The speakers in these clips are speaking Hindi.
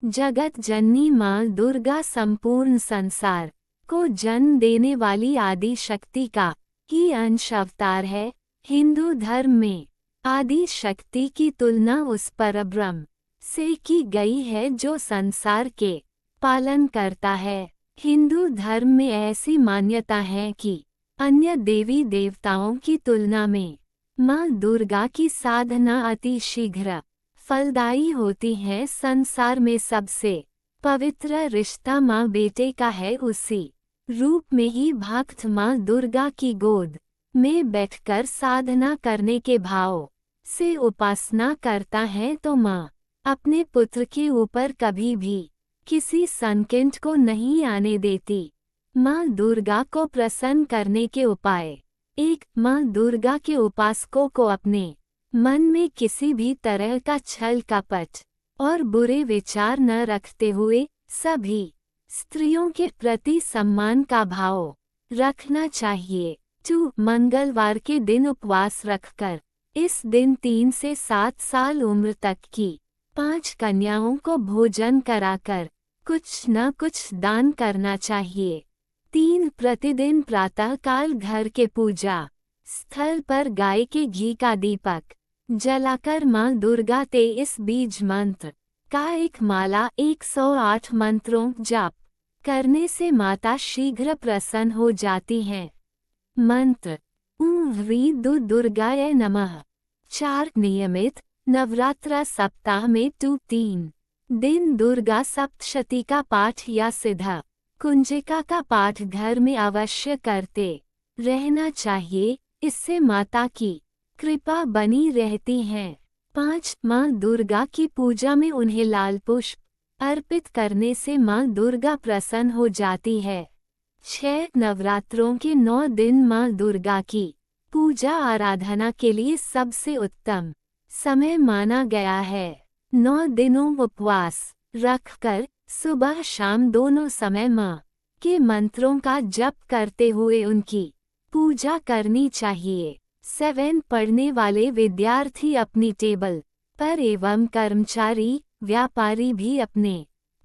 जगत जननी माँ दुर्गा संपूर्ण संसार को जन्म देने वाली आदि शक्ति का ही अंश अवतार है। हिंदू धर्म में आदि शक्ति की तुलना उस परब्रह्म से की गई है जो संसार के पालन करता है। हिंदू धर्म में ऐसी मान्यता है कि अन्य देवी देवताओं की तुलना में माँ दुर्गा की साधना अति शीघ्र फलदायी होती है। संसार में सबसे पवित्र रिश्ता माँ बेटे का है। उसी रूप में ही भक्त माँ दुर्गा की गोद में बैठकर साधना करने के भाव से उपासना करता है तो माँ अपने पुत्र के ऊपर कभी भी किसी संकट को नहीं आने देती। माँ दुर्गा को प्रसन्न करने के उपाय: 1. माँ दुर्गा के उपासकों को अपने मन में किसी भी तरह का छल कपट और बुरे विचार न रखते हुए सभी स्त्रियों के प्रति सम्मान का भाव रखना चाहिए। 2. मंगलवार के दिन उपवास रखकर इस दिन 3 से 7 साल उम्र तक की 5 कन्याओं को भोजन कराकर कुछ न कुछ दान करना चाहिए। 3. प्रतिदिन प्रातःकाल घर के पूजा स्थल पर गाय के घी का दीपक जलाकर माँ दुर्गा ते इस बीज मंत्र का एक माला 108 मंत्रों जाप करने से माता शीघ्र प्रसन्न हो जाती हैं। मंत्र: ॐ ह्रीं दुर्गाय नमः। 4. नियमित नवरात्र सप्ताह में 2-3 दिन दुर्गा सप्तशती का पाठ या सिद्ध कुंजिका का पाठ घर में अवश्य करते रहना चाहिए। इससे माता की कृपा बनी रहती है। 5. माँ दुर्गा की पूजा में उन्हें लाल पुष्प अर्पित करने से माँ दुर्गा प्रसन्न हो जाती है। 6. नवरात्रों के 9 दिन माँ दुर्गा की पूजा आराधना के लिए सबसे उत्तम समय माना गया है। 9 दिनों उपवास रखकर सुबह शाम दोनों समय माँ के मंत्रों का जप करते हुए उनकी पूजा करनी चाहिए। 7. पढ़ने वाले विद्यार्थी अपनी टेबल पर एवं कर्मचारी व्यापारी भी अपने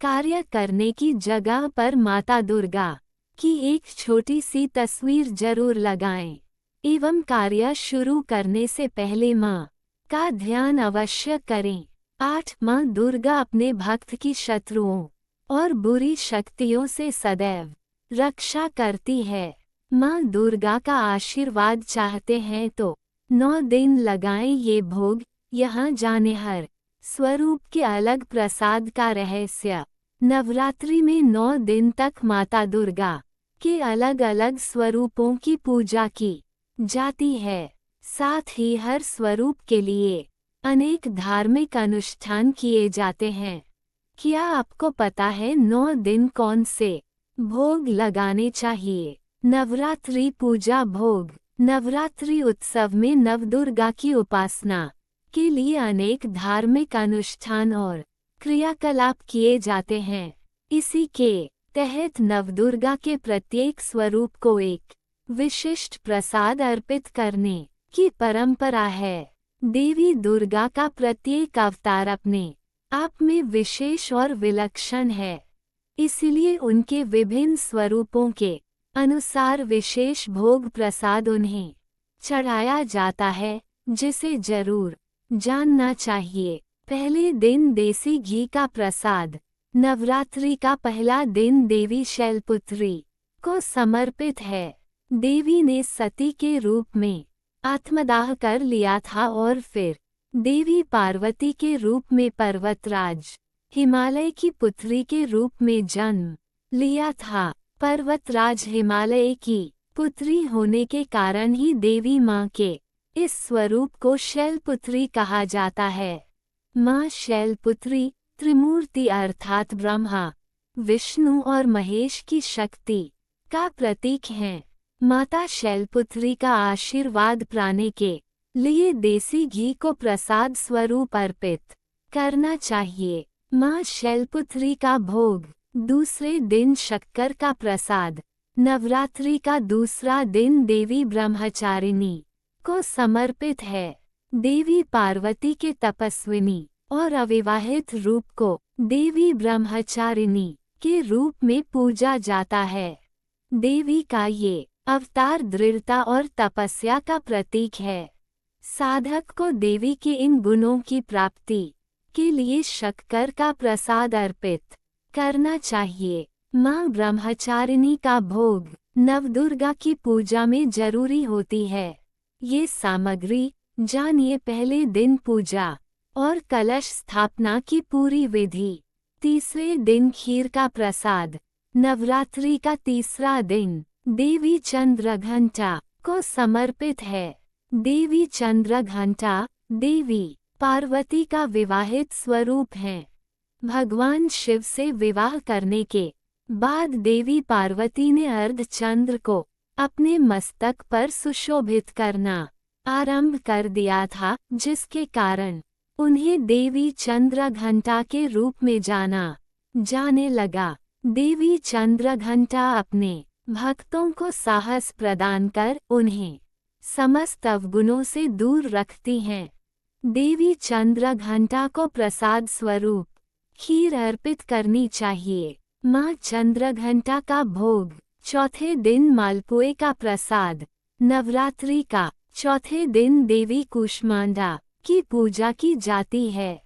कार्य करने की जगह पर माता दुर्गा की एक छोटी सी तस्वीर जरूर लगाएं एवं कार्य शुरू करने से पहले माँ का ध्यान अवश्य करें। 8. माँ दुर्गा अपने भक्त की शत्रुओं और बुरी शक्तियों से सदैव रक्षा करती है। माँ दुर्गा का आशीर्वाद चाहते हैं तो 9 दिन लगाएं ये भोग। यहाँ जाने हर स्वरूप के अलग प्रसाद का रहस्य: नवरात्रि में 9 दिन तक माता दुर्गा के अलग अलग स्वरूपों की पूजा की जाती है। साथ ही हर स्वरूप के लिए अनेक धार्मिक अनुष्ठान किए जाते हैं। क्या आपको पता है 9 दिन कौन से भोग लगाने चाहिए? नवरात्रि पूजा भोग: नवरात्रि उत्सव में नवदुर्गा की उपासना के लिए अनेक धार्मिक अनुष्ठान और क्रियाकलाप किए जाते हैं। इसी के तहत नवदुर्गा के प्रत्येक स्वरूप को एक विशिष्ट प्रसाद अर्पित करने की परंपरा है। देवी दुर्गा का प्रत्येक अवतार अपने आप में विशेष और विलक्षण है, इसलिए उनके विभिन्न स्वरूपों के अनुसार विशेष भोग प्रसाद उन्हें चढ़ाया जाता है, जिसे जरूर जानना चाहिए। पहले दिन देसी घी का प्रसाद: नवरात्रि का पहला दिन देवी शैलपुत्री को समर्पित है। देवी ने सती के रूप में आत्मदाह कर लिया था और फिर देवी पार्वती के रूप में पर्वतराज हिमालय की पुत्री के रूप में जन्म लिया था। पर्वतराज हिमालय की पुत्री होने के कारण ही देवी माँ के इस स्वरूप को शैलपुत्री कहा जाता है। माँ शैलपुत्री त्रिमूर्ति अर्थात ब्रह्मा, विष्णु और महेश की शक्ति का प्रतीक हैं। माता शैलपुत्री का आशीर्वाद पाने के लिए देसी घी को प्रसाद स्वरूप अर्पित करना चाहिए। माँ शैलपुत्री का भोग: दूसरे दिन शक्कर का प्रसाद: नवरात्रि का दूसरा दिन देवी ब्रह्मचारिणी को समर्पित है। देवी पार्वती के तपस्विनी और अविवाहित रूप को देवी ब्रह्मचारिणी के रूप में पूजा जाता है। देवी का ये अवतार दृढ़ता और तपस्या का प्रतीक है। साधक को देवी के इन गुणों की प्राप्ति के लिए शक्कर का प्रसाद अर्पित करना चाहिए। माँ ब्रह्मचारिणी का भोग नवदुर्गा की पूजा में जरूरी होती है। ये सामग्री जानिए पहले दिन पूजा और कलश स्थापना की पूरी विधि। तीसरे दिन खीर का प्रसाद। नवरात्रि का तीसरा दिन देवी चंद्रघंटा को समर्पित है। देवी चंद्रघंटा देवी पार्वती का विवाहित स्वरूप है। भगवान शिव से विवाह करने के बाद देवी पार्वती ने अर्धचंद्र को अपने मस्तक पर सुशोभित करना आरंभ कर दिया था, जिसके कारण उन्हें देवी चंद्रघंटा के रूप में जाना जाने लगा। देवी चंद्रघंटा अपने भक्तों को साहस प्रदान कर उन्हें समस्त अवगुणों से दूर रखती हैं। देवी चंद्रघंटा को प्रसाद स्वरूप खीर अर्पित करनी चाहिए। माँ चंद्रघंटा का भोग चौथे दिन मालपुए का प्रसाद। नवरात्रि का चौथे दिन देवी कूष्मांडा की पूजा की जाती है।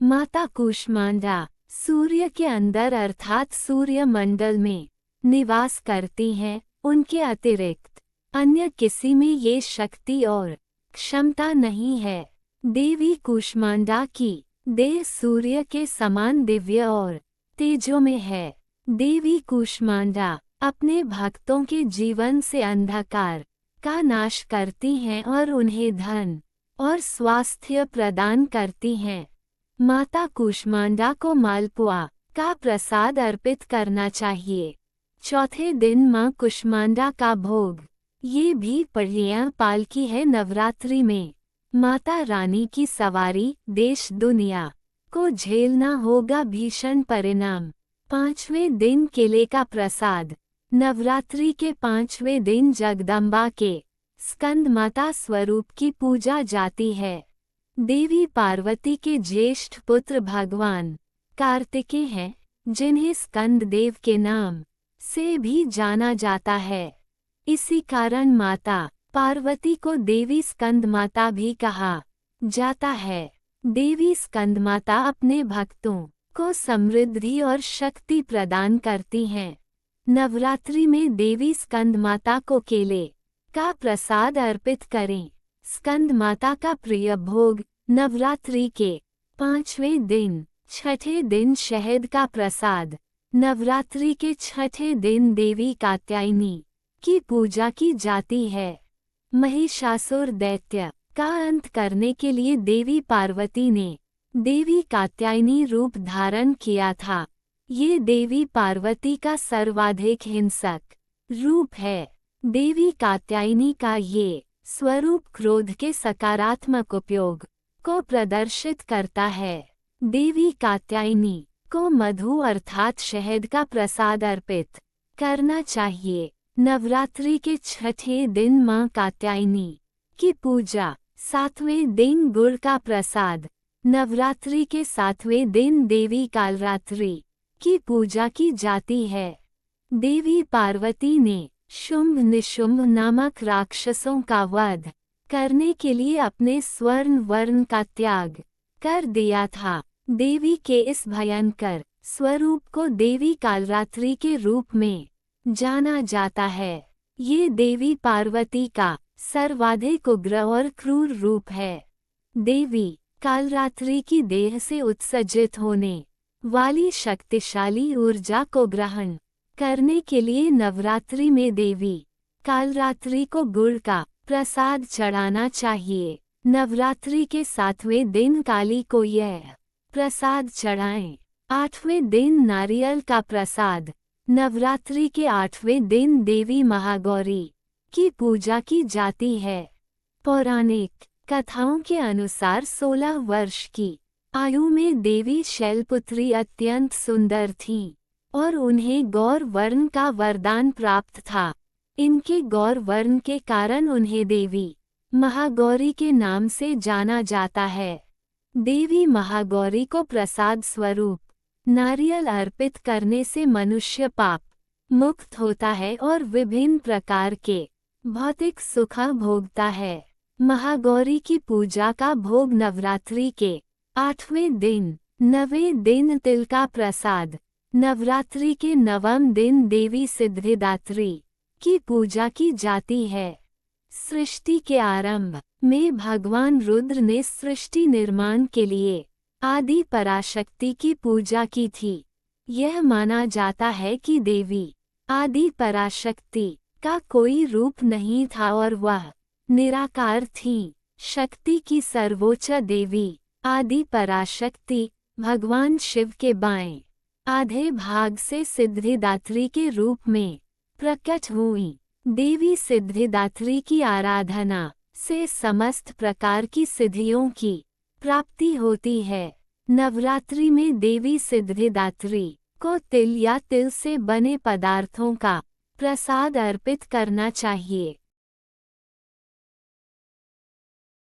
माता कूष्मांडा सूर्य के अंदर अर्थात सूर्य मंडल में निवास करती हैं। उनके अतिरिक्त अन्य किसी में ये शक्ति और क्षमता नहीं है। देवी कूष्मांडा की देह सूर्य के समान दिव्य और तेजोमय है। देवी कूष्मांडा अपने भक्तों के जीवन से अंधकार का नाश करती हैं और उन्हें धन और स्वास्थ्य प्रदान करती हैं। माता कूष्मांडा को मालपुआ का प्रसाद अर्पित करना चाहिए। चौथे दिन माँ कूष्मांडा का भोग। ये भी पढ़िया पालकी है। नवरात्रि में माता रानी की सवारी देश दुनिया को झेलना होगा भीषण परिणाम। पांचवें दिन केले का प्रसाद। नवरात्रि के पांचवें दिन जगदम्बा के स्कंद माता स्वरूप की पूजा जाती है। देवी पार्वती के ज्येष्ठ पुत्र भगवान कार्तिकेय हैं, जिन्हें स्कंद देव के नाम से भी जाना जाता है। इसी कारण माता पार्वती को देवी स्कंद माता भी कहा जाता है। देवी स्कंद माता अपने भक्तों को समृद्धि और शक्ति प्रदान करती हैं। नवरात्रि में देवी स्कंद माता को केले का प्रसाद अर्पित करें। स्कंद माता का प्रिय भोग नवरात्रि के पांचवें दिन छठे दिन शहद का प्रसाद। नवरात्रि के छठे दिन देवी कात्यायनी की पूजा की जाती है। महिषासुर दैत्य का अंत करने के लिए देवी पार्वती ने देवी कात्यायनी रूप धारण किया था। ये देवी पार्वती का सर्वाधिक हिंसक रूप है। देवी कात्यायनी का ये स्वरूप क्रोध के सकारात्मक उपयोग को प्रदर्शित करता है। देवी कात्यायनी को मधु अर्थात शहद का प्रसाद अर्पित करना चाहिए। नवरात्रि के छठे दिन माँ कात्यायनी की पूजा। सातवें दिन गुड़ का प्रसाद। नवरात्रि के सातवें दिन देवी कालरात्रि की पूजा की जाती है। देवी पार्वती ने शुंभ निशुंभ नामक राक्षसों का वध करने के लिए अपने स्वर्ण वर्ण का त्याग कर दिया था। देवी के इस भयंकर स्वरूप को देवी कालरात्रि के रूप में जाना जाता है। ये देवी पार्वती का सर्वाधिक उग्र और क्रूर रूप है। देवी कालरात्रि की देह से उत्सर्जित होने वाली शक्तिशाली ऊर्जा को ग्रहण करने के लिए नवरात्रि में देवी कालरात्रि को गुड़ का प्रसाद चढ़ाना चाहिए। नवरात्रि के सातवें दिन काली को यह प्रसाद चढ़ाएं। आठवें दिन नारियल का प्रसाद। नवरात्रि के आठवें दिन देवी महागौरी की पूजा की जाती है। पौराणिक कथाओं के अनुसार 16 वर्ष की आयु में देवी शैलपुत्री अत्यंत सुंदर थीं और उन्हें गौर वर्ण का वरदान प्राप्त था। इनके गौर वर्ण के कारण उन्हें देवी महागौरी के नाम से जाना जाता है। देवी महागौरी को प्रसाद स्वरूप नारियल अर्पित करने से मनुष्य पाप मुक्त होता है और विभिन्न प्रकार के भौतिक सुख भोगता है। महागौरी की पूजा का भोग नवरात्रि के 8वें दिन 9वें दिन तिल का प्रसाद। नवरात्रि के 9वें दिन देवी सिद्धिदात्री की पूजा की जाती है। सृष्टि के आरंभ में भगवान रुद्र ने सृष्टि निर्माण के लिए आदि पराशक्ति की पूजा की थी। यह माना जाता है कि देवी आदि पराशक्ति का कोई रूप नहीं था और वह निराकार थी। शक्ति की सर्वोच्च देवी आदि पराशक्ति भगवान शिव के बाएं आधे भाग से सिद्धिदात्री के रूप में प्रकट हुई। देवी सिद्धिदात्री की आराधना से समस्त प्रकार की सिद्धियों की प्राप्ति होती है। नवरात्रि में देवी सिद्धिदात्री को तिल या तिल से बने पदार्थों का प्रसाद अर्पित करना चाहिए।